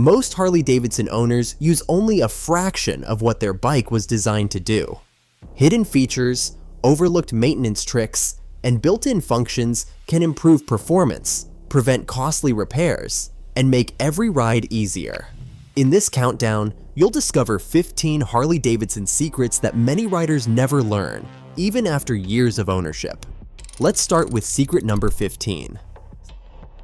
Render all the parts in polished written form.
Most Harley-Davidson owners use only a fraction of what their bike was designed to do. Hidden features, overlooked maintenance tricks, and built-in functions can improve performance, prevent costly repairs, and make every ride easier. In this countdown, you'll discover 15 Harley-Davidson secrets that many riders never learn, even after years of ownership. Let's start with secret number 15.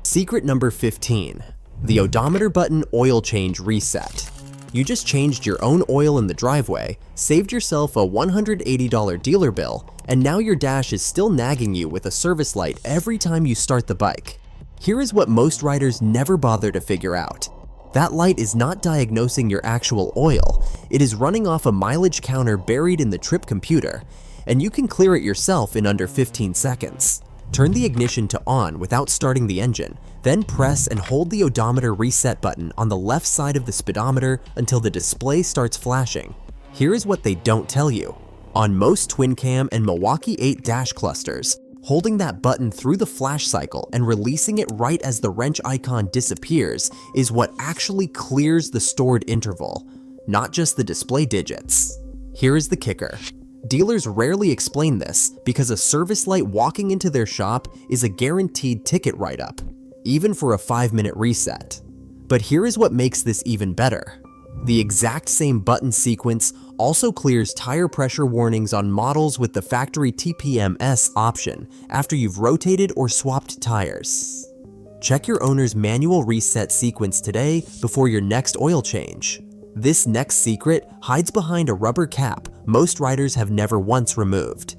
Secret number 15. The odometer button oil change reset. You just changed your own oil in the driveway, saved yourself a $180 dealer bill, and now your dash is still nagging you with a service light every time you start the bike. Here is what most riders never bother to figure out. That light is not diagnosing your actual oil, it is running off a mileage counter buried in the trip computer, and you can clear it yourself in under 15 seconds. Turn the ignition to on without starting the engine, then press and hold the odometer reset button on the left side of the speedometer until the display starts flashing. Here is what they don't tell you. On most twin cam and Milwaukee 8 dash clusters, holding that button through the flash cycle and releasing it right as the wrench icon disappears is what actually clears the stored interval, not just the display digits. Here is the kicker. Dealers rarely explain this because a service light walking into their shop is a guaranteed ticket write-up, even for a 5-minute reset. But here is what makes this even better. The exact same button sequence also clears tire pressure warnings on models with the factory TPMS option after you've rotated or swapped tires. Check your owner's manual reset sequence today before your next oil change. This next secret hides behind a rubber cap most riders have never once removed.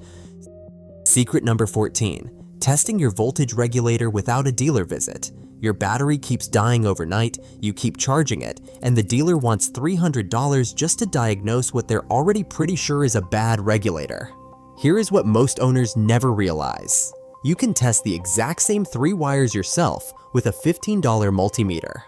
Secret number 14. Testing your voltage regulator without a dealer visit. Your battery keeps dying overnight, you keep charging it, and the dealer wants $300 just to diagnose what they're already pretty sure is a bad regulator. Here is what most owners never realize. You can test the exact same 3 wires yourself with a $15 multimeter.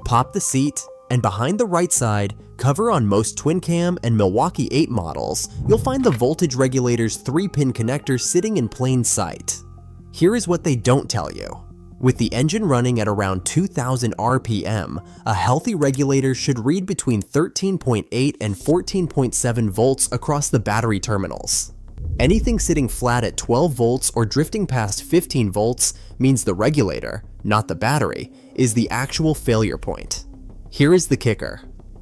Pop the seat, and behind the right side, cover on most twin cam and Milwaukee 8 models, you'll find the voltage regulator's 3-pin connector sitting in plain sight. Here is what they don't tell you. With the engine running at around 2,000 RPM, a healthy regulator should read between 13.8 and 14.7 volts across the battery terminals. Anything sitting flat at 12 volts or drifting past 15 volts means the regulator, not the battery, is the actual failure point. Here is the kicker.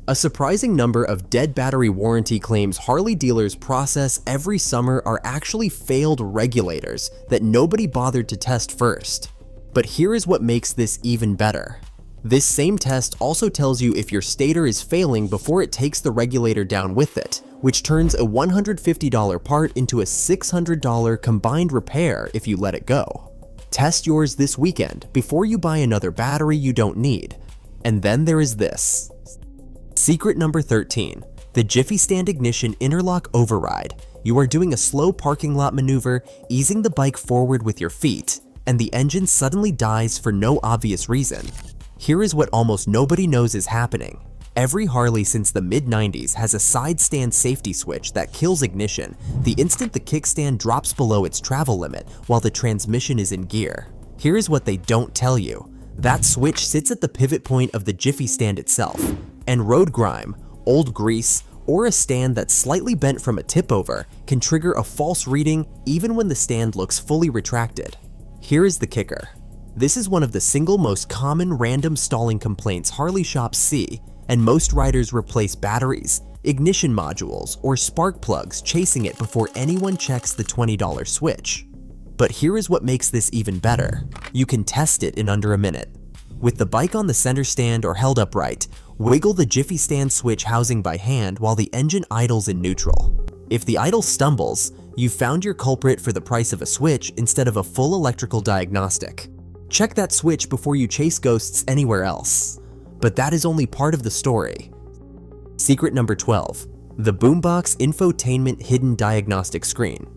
A surprising number of dead battery warranty claims Harley dealers process every summer are actually failed regulators that nobody bothered to test first. But here is what makes this even better. This same test also tells you if your stator is failing before it takes the regulator down with it, which turns a $150 part into a $600 combined repair if you let it go. Test yours this weekend before you buy another battery you don't need. And then there is this. Secret number 13. The Jiffy Stand Ignition Interlock Override. You are doing a slow parking lot maneuver, easing the bike forward with your feet, and the engine suddenly dies for no obvious reason. Here is what almost nobody knows is happening. Every Harley since the mid-90s has a side stand safety switch that kills ignition the instant the kickstand drops below its travel limit while the transmission is in gear. Here is what they don't tell you. That switch sits at the pivot point of the Jiffy stand itself, and road grime, old grease, or a stand that's slightly bent from a tip over can trigger a false reading even when the stand looks fully retracted. Here is the kicker. This is one of the single most common random stalling complaints Harley shops see, and most riders replace batteries, ignition modules, or spark plugs chasing it before anyone checks the $20 switch. But here is what makes this even better. You can test it in under a minute. With the bike on the center stand or held upright, wiggle the Jiffy Stand switch housing by hand while the engine idles in neutral. If the idle stumbles, you've found your culprit for the price of a switch instead of a full electrical diagnostic. Check that switch before you chase ghosts anywhere else. But that is only part of the story. Secret number 12. The Boombox Infotainment Hidden Diagnostic Screen.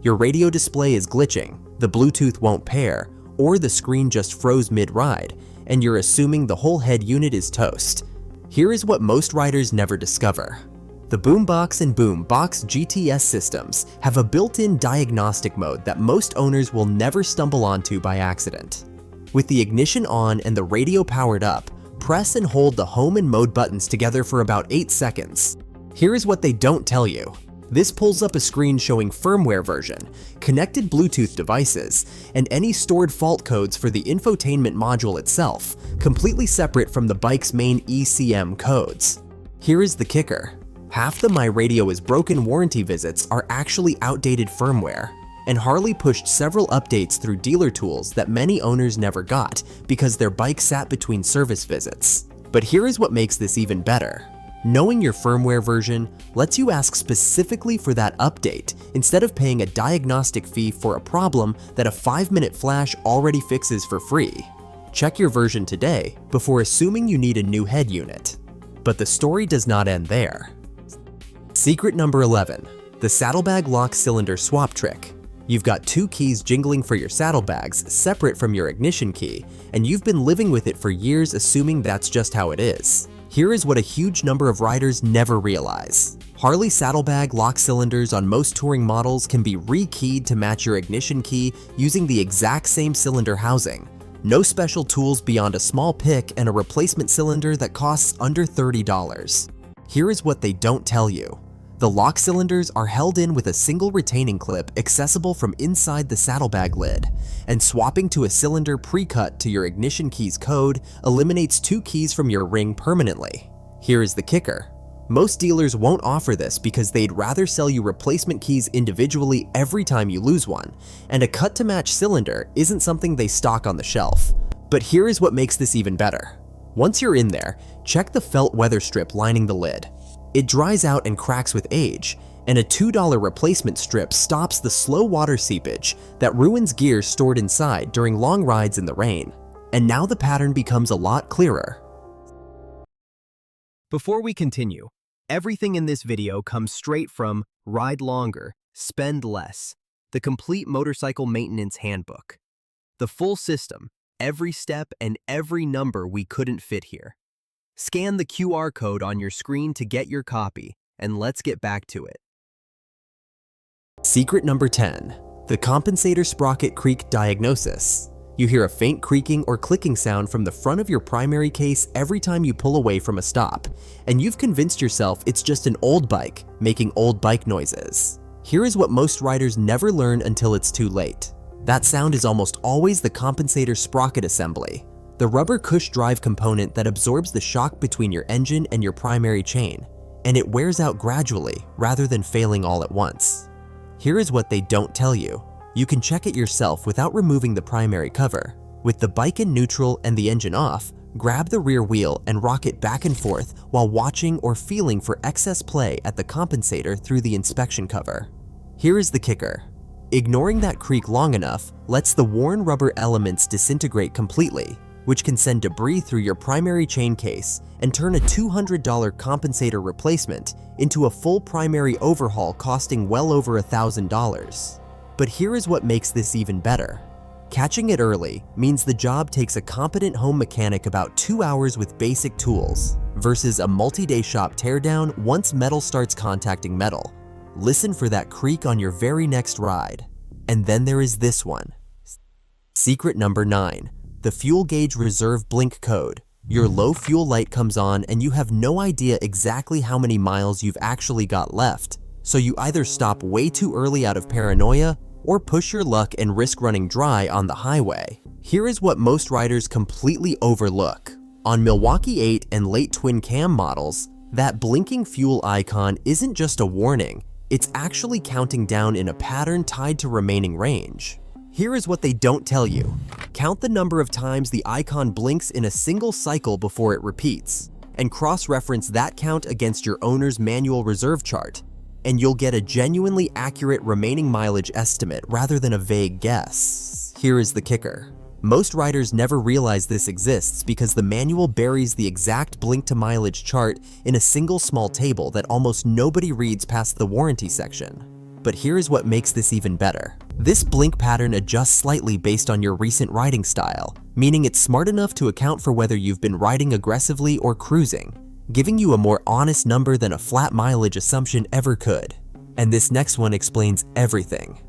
Your radio display is glitching, the Bluetooth won't pair, or the screen just froze mid-ride, and you're assuming the whole head unit is toast. Here is what most riders never discover. The Boombox and Boombox GTS systems have a built-in diagnostic mode that most owners will never stumble onto by accident. With the ignition on and the radio powered up, Press and hold the home and mode buttons together for about 8 seconds. Here is what they don't tell you. This pulls up a screen showing firmware version, connected Bluetooth devices, and any stored fault codes for the infotainment module itself, completely separate from the bike's main ECM codes. Here is the kicker. Half the My Radio is Broken warranty visits are actually outdated firmware, and Harley pushed several updates through dealer tools that many owners never got because their bike sat between service visits. But here is what makes this even better. Knowing your firmware version lets you ask specifically for that update instead of paying a diagnostic fee for a problem that a 5-minute flash already fixes for free. Check your version today before assuming you need a new head unit. But the story does not end there. Secret number 11, the saddlebag lock cylinder swap trick. You've got 2 keys jingling for your saddlebags separate from your ignition key, and you've been living with it for years assuming that's just how it is. Here is what a huge number of riders never realize. Harley saddlebag lock cylinders on most touring models can be rekeyed to match your ignition key using the exact same cylinder housing. No special tools beyond a small pick and a replacement cylinder that costs under $30. Here is what they don't tell you. The lock cylinders are held in with a single retaining clip accessible from inside the saddlebag lid, and swapping to a cylinder pre-cut to your ignition key's code eliminates 2 keys from your ring permanently. Here is the kicker. Most dealers won't offer this because they'd rather sell you replacement keys individually every time you lose one, and a cut-to-match cylinder isn't something they stock on the shelf. But here is what makes this even better. Once you're in there, check the felt weather strip lining the lid. It dries out and cracks with age, and a $2 replacement strip stops the slow water seepage that ruins gear stored inside during long rides in the rain. And now the pattern becomes a lot clearer. Before we continue, everything in this video comes straight from Ride Longer, Spend Less, the complete motorcycle maintenance handbook. The full system, every step and every number we couldn't fit here. Scan the QR code on your screen to get your copy, and let's get back to it. Secret number 10, the compensator sprocket creak diagnosis. You hear a faint creaking or clicking sound from the front of your primary case every time you pull away from a stop, and you've convinced yourself it's just an old bike making old bike noises. Here is what most riders never learn until it's too late. That sound is almost always the compensator sprocket assembly, the rubber cush drive component that absorbs the shock between your engine and your primary chain, and it wears out gradually rather than failing all at once. Here is what they don't tell you. You can check it yourself without removing the primary cover. With the bike in neutral and the engine off, grab the rear wheel and rock it back and forth while watching or feeling for excess play at the compensator through the inspection cover. Here is the kicker. Ignoring that creak long enough lets the worn rubber elements disintegrate completely, which can send debris through your primary chain case and turn a $200 compensator replacement into a full primary overhaul costing well over $1,000. But here is what makes this even better. Catching it early means the job takes a competent home mechanic about 2 hours with basic tools versus a multi-day shop teardown once metal starts contacting metal. Listen for that creak on your very next ride. And then there is this one. Secret number 9, the fuel gauge reserve blink code. Your low fuel light comes on and you have no idea exactly how many miles you've actually got left. So you either stop way too early out of paranoia or push your luck and risk running dry on the highway. Here is what most riders completely overlook. On Milwaukee 8 and late twin cam models, that blinking fuel icon isn't just a warning, it's actually counting down in a pattern tied to remaining range. Here is what they don't tell you. Count the number of times the icon blinks in a single cycle before it repeats, and cross-reference that count against your owner's manual reserve chart, and you'll get a genuinely accurate remaining mileage estimate rather than a vague guess. Here is the kicker. Most riders never realize this exists because the manual buries the exact blink to mileage chart in a single small table that almost nobody reads past the warranty section. But here is what makes this even better. This blink pattern adjusts slightly based on your recent riding style, meaning it's smart enough to account for whether you've been riding aggressively or cruising, giving you a more honest number than a flat mileage assumption ever could. And this next one explains everything.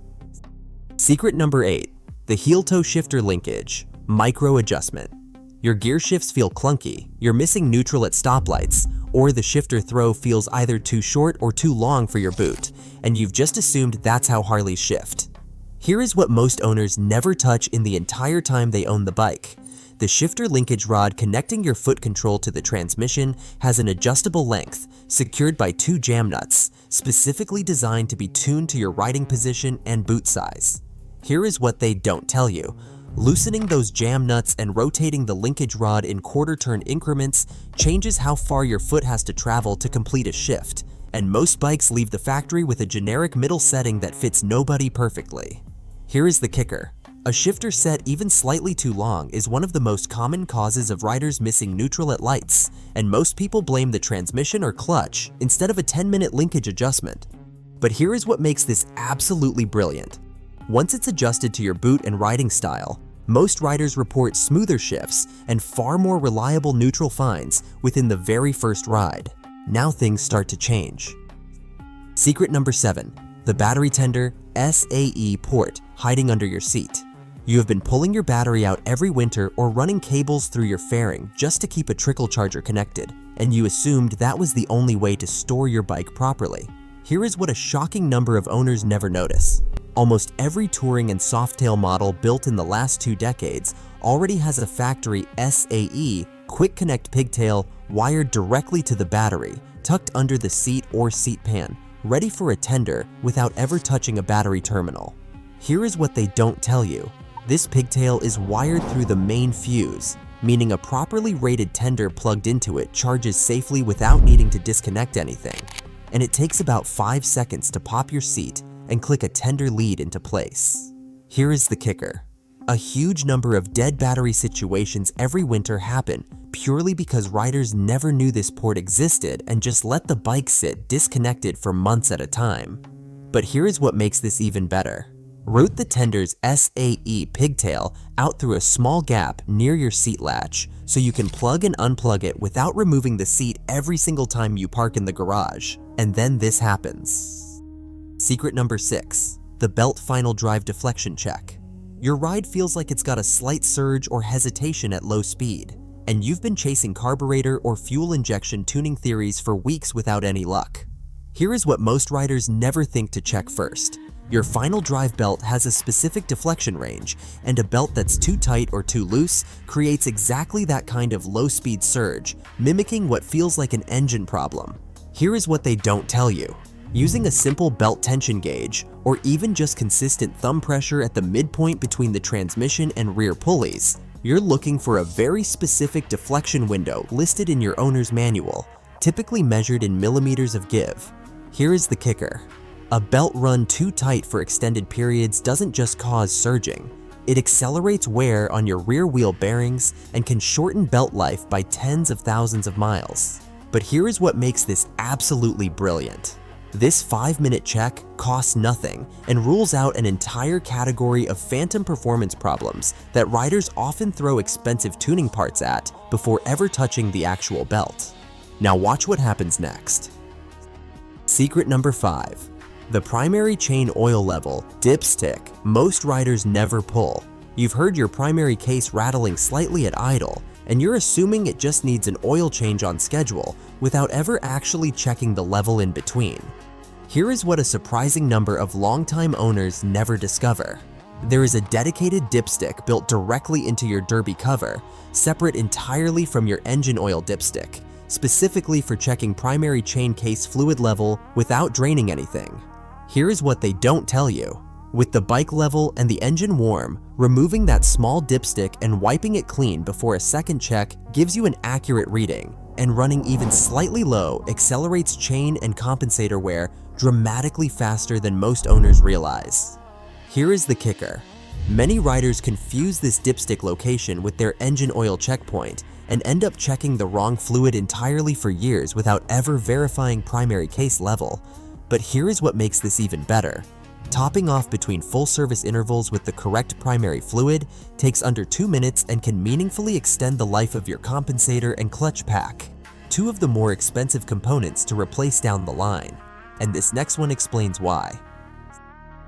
Secret number 8, the heel-toe shifter linkage, micro adjustment. Your gear shifts feel clunky, you're missing neutral at stoplights, or the shifter throw feels either too short or too long for your boot, and you've just assumed that's how Harleys shift. Here is what most owners never touch in the entire time they own the bike. The shifter linkage rod connecting your foot control to the transmission has an adjustable length, secured by 2 jam nuts, specifically designed to be tuned to your riding position and boot size. Here is what they don't tell you. Loosening those jam nuts and rotating the linkage rod in quarter-turn increments changes how far your foot has to travel to complete a shift, and most bikes leave the factory with a generic middle setting that fits nobody perfectly. Here is the kicker. A shifter set even slightly too long is one of the most common causes of riders missing neutral at lights, and most people blame the transmission or clutch instead of a 10-minute linkage adjustment. But here is what makes this absolutely brilliant. Once it's adjusted to your boot and riding style, most riders report smoother shifts and far more reliable neutral finds within the very first ride. Now things start to change. Secret number 7. The battery tender SAE port hiding under your seat. You have been pulling your battery out every winter or running cables through your fairing just to keep a trickle charger connected, and you assumed that was the only way to store your bike properly. Here is what a shocking number of owners never notice. Almost every touring and softail model built in the last 2 decades already has a factory SAE quick connect pigtail wired directly to the battery, tucked under the seat or seat pan, ready for a tender without ever touching a battery terminal. Here is what they don't tell you. This pigtail is wired through the main fuse, meaning a properly rated tender plugged into it charges safely without needing to disconnect anything. And it takes about 5 seconds to pop your seat and click a tender lead into place. Here is the kicker. A huge number of dead battery situations every winter happen purely because riders never knew this port existed and just let the bike sit disconnected for months at a time. But here is what makes this even better. Route the tender's SAE pigtail out through a small gap near your seat latch so you can plug and unplug it without removing the seat every single time you park in the garage. And then this happens. Secret number 6. The belt final drive deflection check. Your ride feels like it's got a slight surge or hesitation at low speed, and you've been chasing carburetor or fuel injection tuning theories for weeks without any luck. Here is what most riders never think to check first. Your final drive belt has a specific deflection range, and a belt that's too tight or too loose creates exactly that kind of low-speed surge, mimicking what feels like an engine problem. Here is what they don't tell you. Using a simple belt tension gauge, or even just consistent thumb pressure at the midpoint between the transmission and rear pulleys, you're looking for a very specific deflection window listed in your owner's manual, typically measured in millimeters of give. Here is the kicker. A belt run too tight for extended periods doesn't just cause surging. It accelerates wear on your rear wheel bearings and can shorten belt life by tens of thousands of miles. But here is what makes this absolutely brilliant. This 5-minute check costs nothing and rules out an entire category of phantom performance problems that riders often throw expensive tuning parts at before ever touching the actual belt. Now watch what happens next. Secret number 5. The primary chain oil level dipstick most riders never pull. You've heard your primary case rattling slightly at idle, and you're assuming it just needs an oil change on schedule without ever actually checking the level in between. Here is what a surprising number of longtime owners never discover. There is a dedicated dipstick built directly into your derby cover, separate entirely from your engine oil dipstick, specifically for checking primary chain case fluid level without draining anything. Here is what they don't tell you. With the bike level and the engine warm, removing that small dipstick and wiping it clean before a second check gives you an accurate reading, and running even slightly low accelerates chain and compensator wear dramatically faster than most owners realize. Here is the kicker. Many riders confuse this dipstick location with their engine oil checkpoint and end up checking the wrong fluid entirely for years without ever verifying primary case level. But here is what makes this even better. Topping off between full service intervals with the correct primary fluid takes under 2 minutes and can meaningfully extend the life of your compensator and clutch pack, 2 of the more expensive components to replace down the line. And this next one explains why.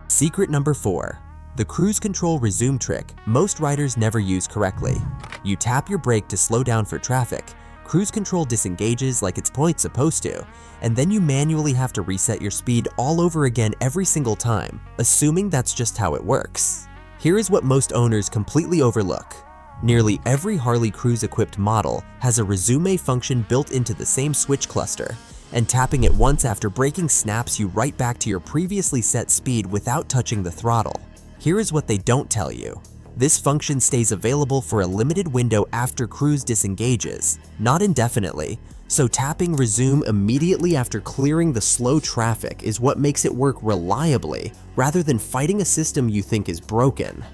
Secret number 4. The cruise control resume trick most riders never use correctly. You tap your brake to slow down for traffic, cruise control disengages like it's supposed to, and then you manually have to reset your speed all over again every single time, assuming that's just how it works. Here is what most owners completely overlook. Nearly every Harley cruise-equipped model has a resume function built into the same switch cluster, and tapping it once after braking snaps you right back to your previously set speed without touching the throttle. Here is what they don't tell you. This function stays available for a limited window after cruise disengages, not indefinitely, so tapping resume immediately after clearing the slow traffic is what makes it work reliably rather than fighting a system you think is broken.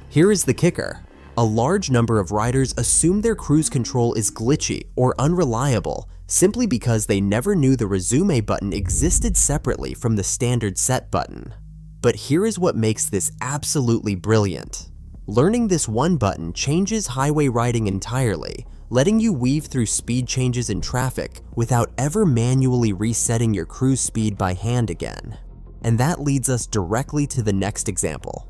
Here is the kicker. A large number of riders assume their cruise control is glitchy or unreliable simply because they never knew the resume button existed separately from the standard set button. But here is what makes this absolutely brilliant. Learning this one button changes highway riding entirely, letting you weave through speed changes in traffic without ever manually resetting your cruise speed by hand again. And that leads us directly to the next example.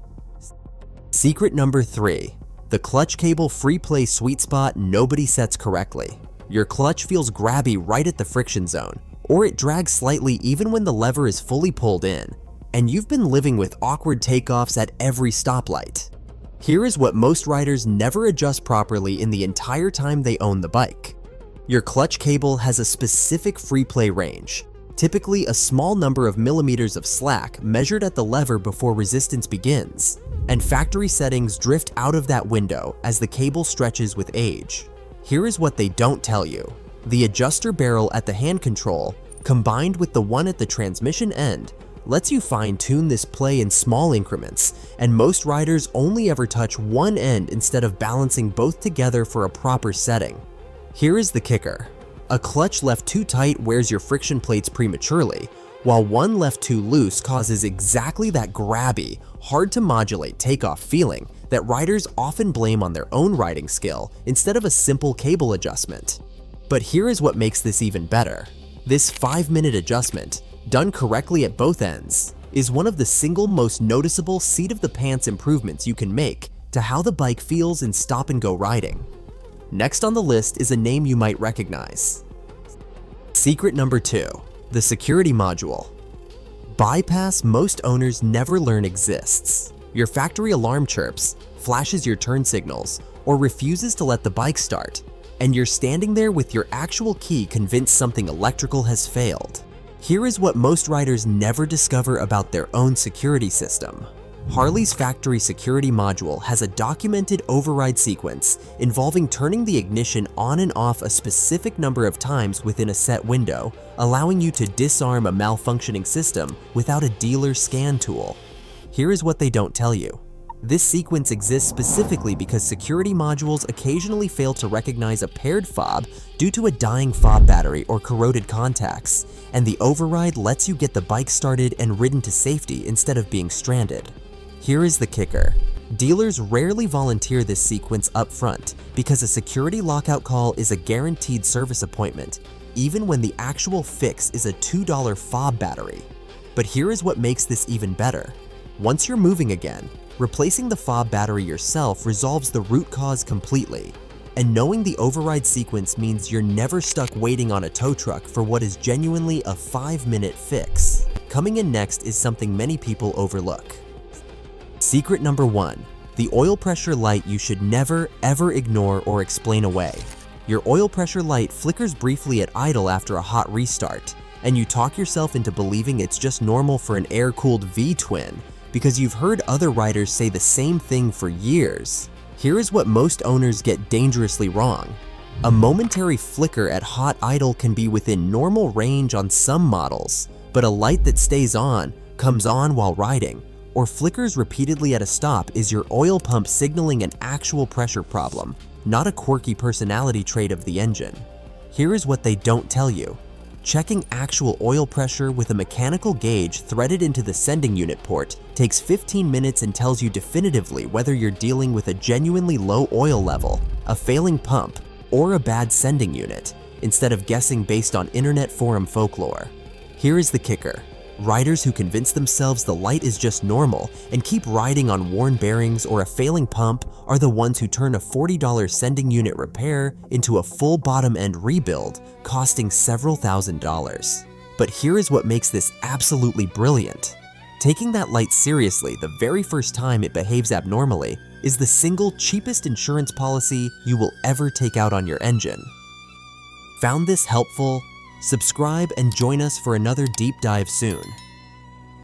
Secret number 3. The clutch cable free play sweet spot nobody sets correctly. Your clutch feels grabby right at the friction zone, or it drags slightly even when the lever is fully pulled in, and you've been living with awkward takeoffs at every stoplight. Here is what most riders never adjust properly in the entire time they own the bike. Your clutch cable has a specific free play range, typically a small number of millimeters of slack measured at the lever before resistance begins, and factory settings drift out of that window as the cable stretches with age. Here is what they don't tell you. The adjuster barrel at the hand control, combined with the one at the transmission end, lets you fine-tune this play in small increments, and most riders only ever touch one end instead of balancing both together for a proper setting. Here is the kicker. A clutch left too tight wears your friction plates prematurely, while one left too loose causes exactly that grabby, hard-to-modulate takeoff feeling that riders often blame on their own riding skill instead of a simple cable adjustment. But here is what makes this even better. This 5-minute adjustment, done correctly at both ends, is one of the single most noticeable seat-of-the-pants improvements you can make to how the bike feels in stop-and-go riding. Next on the list is a name you might recognize. Secret number 2, the security module. Bypass most owners never learn exists. Your factory alarm chirps, flashes your turn signals, or refuses to let the bike start, and you're standing there with your actual key convinced something electrical has failed. Here is what most riders never discover about their own security system. Harley's factory security module has a documented override sequence involving turning the ignition on and off a specific number of times within a set window, allowing you to disarm a malfunctioning system without a dealer scan tool. Here is what they don't tell you. This sequence exists specifically because security modules occasionally fail to recognize a paired fob due to a dying fob battery or corroded contacts, and the override lets you get the bike started and ridden to safety instead of being stranded. Here is the kicker. Dealers rarely volunteer this sequence up front because a security lockout call is a guaranteed service appointment, even when the actual fix is a $2 fob battery. But here is what makes this even better. Once you're moving again, replacing the fob battery yourself resolves the root cause completely, and knowing the override sequence means you're never stuck waiting on a tow truck for what is genuinely a 5-minute fix. Coming in next is something many people overlook. Secret number 1, the oil pressure light you should never ever ignore or explain away. Your oil pressure light flickers briefly at idle after a hot restart, and you talk yourself into believing it's just normal for an air-cooled V-twin because you've heard other riders say the same thing for years. Here is what most owners get dangerously wrong. A momentary flicker at hot idle can be within normal range on some models, but a light that stays on, comes on while riding, or flickers repeatedly at a stop is your oil pump signaling an actual pressure problem, not a quirky personality trait of the engine. Here is what they don't tell you. Checking actual oil pressure with a mechanical gauge threaded into the sending unit port takes 15 minutes and tells you definitively whether you're dealing with a genuinely low oil level, a failing pump, or a bad sending unit, instead of guessing based on internet forum folklore. Here is the kicker. Riders who convince themselves the light is just normal and keep riding on worn bearings or a failing pump are the ones who turn a $40 sending unit repair into a full bottom end rebuild costing several $1,000s. But here is what makes this absolutely brilliant. Taking that light seriously the very first time it behaves abnormally is the single cheapest insurance policy you will ever take out on your engine. Found this helpful? Subscribe and join us for another deep dive soon.